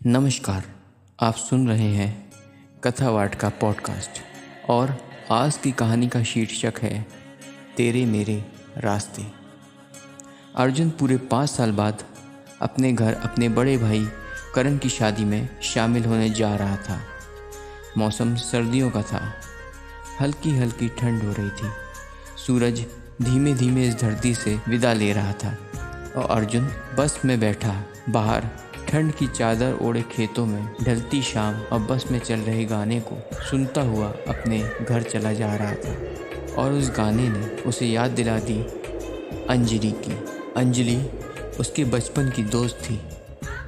नमस्कार, आप सुन रहे हैं कथा वाट पॉडकास्ट और आज की कहानी का शीर्षक है तेरे मेरे रास्ते। अर्जुन पूरे 5 साल बाद अपने घर अपने बड़े भाई करण की शादी में शामिल होने जा रहा था। मौसम सर्दियों का था। हल्की हल्की ठंड हो रही थी। सूरज धीमे धीमे इस धरती से विदा ले रहा था और अर्जुन बस में बैठा बाहर ठंड की चादर ओढ़े खेतों में ढलती शाम और बस में चल रहे गाने को सुनता हुआ अपने घर चला जा रहा था। और उस गाने ने उसे याद दिला दी अंजलि की। अंजलि उसके बचपन की दोस्त थी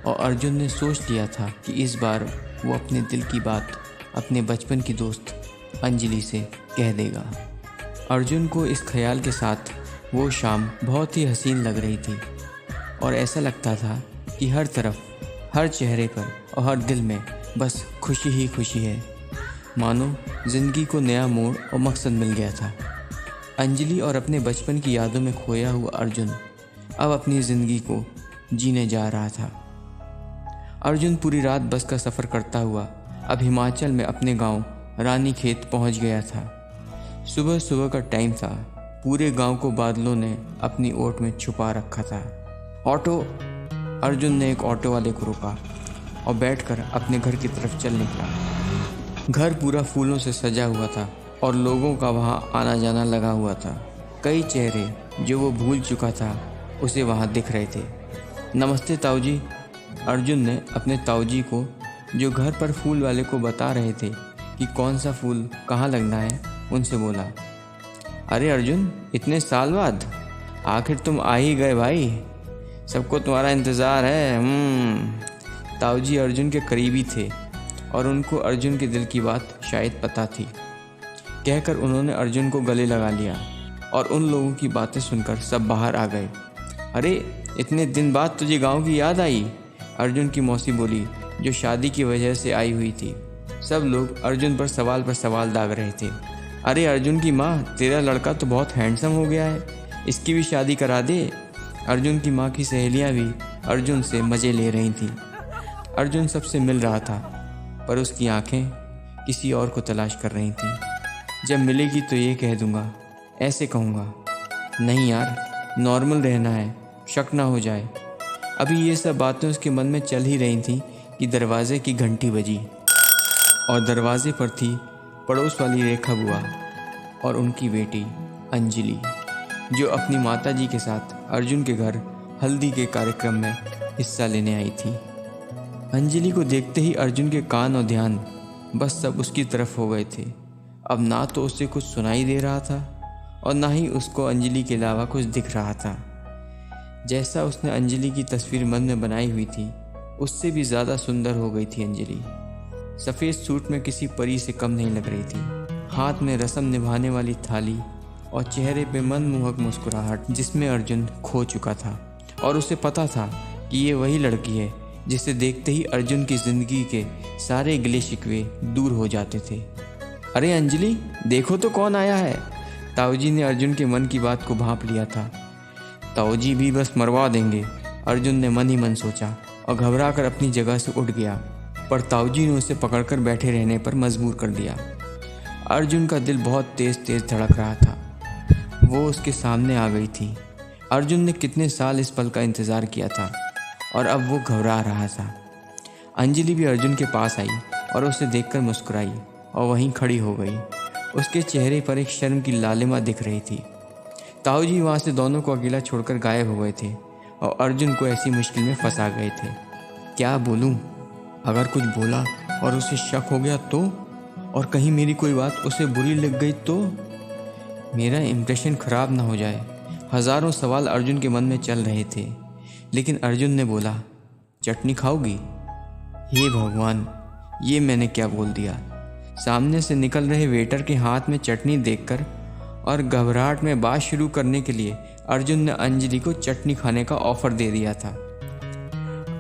और अर्जुन ने सोच लिया था कि इस बार वो अपने दिल की बात अपने बचपन की दोस्त अंजलि से कह देगा। अर्जुन को इस ख्याल के साथ वो शाम बहुत ही हसीन लग रही थी और ऐसा लगता था कि हर तरफ, हर चेहरे पर और हर दिल में बस खुशी ही खुशी है। मानो ज़िंदगी को नया मोड़ और मकसद मिल गया था। अंजलि और अपने बचपन की यादों में खोया हुआ अर्जुन अब अपनी ज़िंदगी को जीने जा रहा था। अर्जुन पूरी रात बस का सफ़र करता हुआ अब हिमाचल में अपने गांव रानीखेत पहुंच गया था। सुबह सुबह का टाइम था। पूरे गांव को बादलों ने अपनी ओट में छुपा रखा था। ऑटो। अर्जुन ने एक ऑटो वाले को रोका और बैठकर अपने घर की तरफ चल निकला। घर पूरा फूलों से सजा हुआ था और लोगों का वहां आना जाना लगा हुआ था। कई चेहरे जो वो भूल चुका था उसे वहां दिख रहे थे। नमस्ते ताऊजी। अर्जुन ने अपने ताऊजी को, जो घर पर फूल वाले को बता रहे थे कि कौन सा फूल कहाँ लगना है, उनसे बोला। अरे अर्जुन, इतने साल बाद आखिर तुम आ ही गए भाई। सबको तुम्हारा इंतज़ार है। ताऊजी अर्जुन के करीबी थे और उनको अर्जुन के दिल की बात शायद पता थी। कहकर उन्होंने अर्जुन को गले लगा लिया और उन लोगों की बातें सुनकर सब बाहर आ गए। अरे, इतने दिन बाद तुझे गांव की याद आई? अर्जुन की मौसी बोली, जो शादी की वजह से आई हुई थी। सब लोग अर्जुन पर सवाल दाग रहे थे। अरे अर्जुन की माँ, तेरा लड़का तो बहुत हैंडसम हो गया है, इसकी भी शादी करा दे। अर्जुन की माँ की सहेलियाँ भी अर्जुन से मज़े ले रही थीं। अर्जुन सबसे मिल रहा था पर उसकी आंखें किसी और को तलाश कर रही थीं। जब मिलेगी तो ये कह दूंगा, ऐसे कहूँगा। नहीं यार, नॉर्मल रहना है, शक ना हो जाए। अभी ये सब बातें उसके मन में चल ही रही थीं कि दरवाजे की घंटी बजी और दरवाजे पर थी पड़ोस वाली रेखा बुआ और उनकी बेटी अंजलि, जो अपनी माताजी के साथ अर्जुन के घर हल्दी के कार्यक्रम में हिस्सा लेने आई थी। अंजलि को देखते ही अर्जुन के कान और ध्यान बस सब उसकी तरफ हो गए थे। अब ना तो उसे कुछ सुनाई दे रहा था और ना ही उसको अंजलि के अलावा कुछ दिख रहा था। जैसा उसने अंजलि की तस्वीर मन में बनाई हुई थी, उससे भी ज़्यादा सुंदर हो गई थी अंजलि। सफ़ेद सूट में किसी परी से कम नहीं लग रही थी। हाथ में रस्म निभाने वाली थाली और चेहरे पे मनमोहक मुस्कुराहट जिसमें अर्जुन खो चुका था। और उसे पता था कि ये वही लड़की है जिसे देखते ही अर्जुन की ज़िंदगी के सारे गिले शिकवे दूर हो जाते थे। अरे अंजलि, देखो तो कौन आया है। ताऊजी ने अर्जुन के मन की बात को भांप लिया था। ताऊजी भी बस मरवा देंगे, अर्जुन ने मन ही मन सोचा और घबरा कर अपनी जगह से उठ गया। पर ताऊजी ने उसे पकड़कर बैठे रहने पर मजबूर कर दिया। अर्जुन का दिल बहुत तेज़ तेज़ धड़क रहा था। वो उसके सामने आ गई थी। अर्जुन ने कितने साल इस पल का इंतज़ार किया था और अब वो घबरा रहा था। अंजलि भी अर्जुन के पास आई और उसे देखकर मुस्कुराई और वहीं खड़ी हो गई। उसके चेहरे पर एक शर्म की लालिमा दिख रही थी। ताऊजी वहाँ से दोनों को अकेला छोड़कर गायब हो गए थे और अर्जुन को ऐसी मुश्किल में फंसा गए थे। क्या बोलूँ? अगर कुछ बोला और उसे शक हो गया तो? और कहीं मेरी कोई बात उसे बुरी लग गई तो? मेरा इम्प्रेशन ख़राब ना हो जाए। हज़ारों सवाल अर्जुन के मन में चल रहे थे, लेकिन अर्जुन ने बोला, चटनी खाओगी? हे भगवान, ये मैंने क्या बोल दिया। सामने से निकल रहे वेटर के हाथ में चटनी देखकर और घबराहट में बात शुरू करने के लिए अर्जुन ने अंजलि को चटनी खाने का ऑफ़र दे दिया था।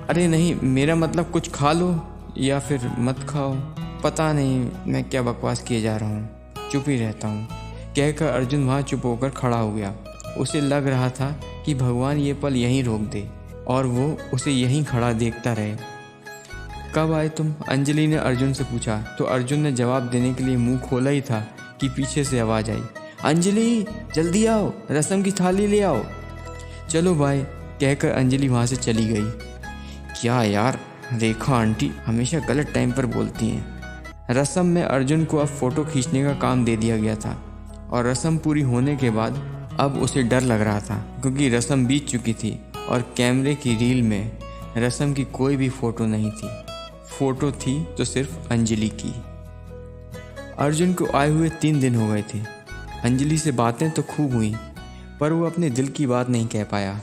अरे नहीं, मेरा मतलब कुछ खा लो या फिर मत खाओ। पता नहीं मैं क्या बकवास किए जा रहा हूँ, चुप ही रहता हूँ, कहकर अर्जुन वहाँ चुप होकर खड़ा हो गया। उसे लग रहा था कि भगवान ये पल यहीं रोक दे और वो उसे यहीं खड़ा देखता रहे। कब आए तुम? अंजलि ने अर्जुन से पूछा तो अर्जुन ने जवाब देने के लिए मुंह खोला ही था कि पीछे से आवाज़ आई, अंजलि जल्दी आओ, रसम की थाली ले आओ। चलो बाय कहकर अंजलि वहाँ से चली गई। क्या यार, रेखा आंटी हमेशा गलत टाइम पर बोलती हैं। रस्म में अर्जुन को अब फ़ोटो खींचने का काम दे दिया गया था और रस्म पूरी होने के बाद अब उसे डर लग रहा था क्योंकि रस्म बीत चुकी थी और कैमरे की रील में रस्म की कोई भी फ़ोटो नहीं थी। फ़ोटो थी तो सिर्फ अंजलि की। अर्जुन को आए हुए 3 दिन हो गए थे। अंजलि से बातें तो खूब हुई पर वो अपने दिल की बात नहीं कह पाया।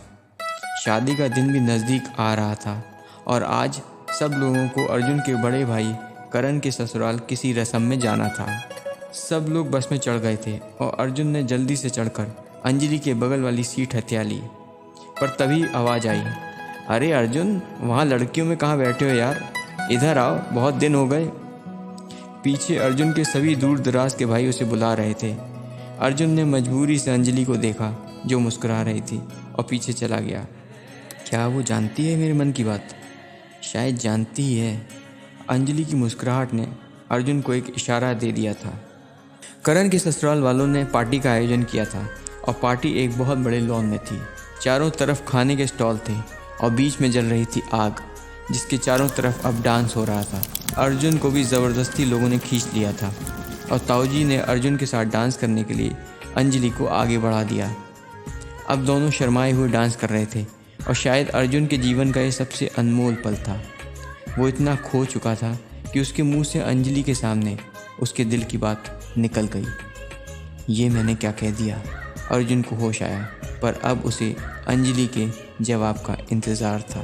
शादी का दिन भी नज़दीक आ रहा था और आज सब लोगों को अर्जुन के बड़े भाई करण के ससुराल किसी रस्म में जाना था। सब लोग बस में चढ़ गए थे और अर्जुन ने जल्दी से चढ़कर अंजलि के बगल वाली सीट हथिया ली। पर तभी आवाज़ आई, अरे अर्जुन, वहाँ लड़कियों में कहाँ बैठे हो यार, इधर आओ, बहुत दिन हो गए। पीछे अर्जुन के सभी दूर दराज के भाई उसे बुला रहे थे। अर्जुन ने मजबूरी से अंजलि को देखा जो मुस्कुरा रही थी और पीछे चला गया। क्या वो जानती है मेरे मन की बात? शायद जानती ही है। अंजलि की मुस्कुराहट ने अर्जुन को एक इशारा दे दिया था। करण के ससुराल वालों ने पार्टी का आयोजन किया था और पार्टी एक बहुत बड़े लॉन में थी। चारों तरफ खाने के स्टॉल थे और बीच में जल रही थी आग जिसके चारों तरफ अब डांस हो रहा था। अर्जुन को भी ज़बरदस्ती लोगों ने खींच लिया था और ताऊजी ने अर्जुन के साथ डांस करने के लिए अंजलि को आगे बढ़ा दिया। अब दोनों शर्माए हुए डांस कर रहे थे और शायद अर्जुन के जीवन का ये सबसे अनमोल पल था। वो इतना खो चुका था कि उसके मुंह से अंजलि के सामने उसके दिल की बात निकल गई। ये मैंने क्या कह दिया? अर्जुन को होश आया पर अब उसे अंजलि के जवाब का इंतज़ार था।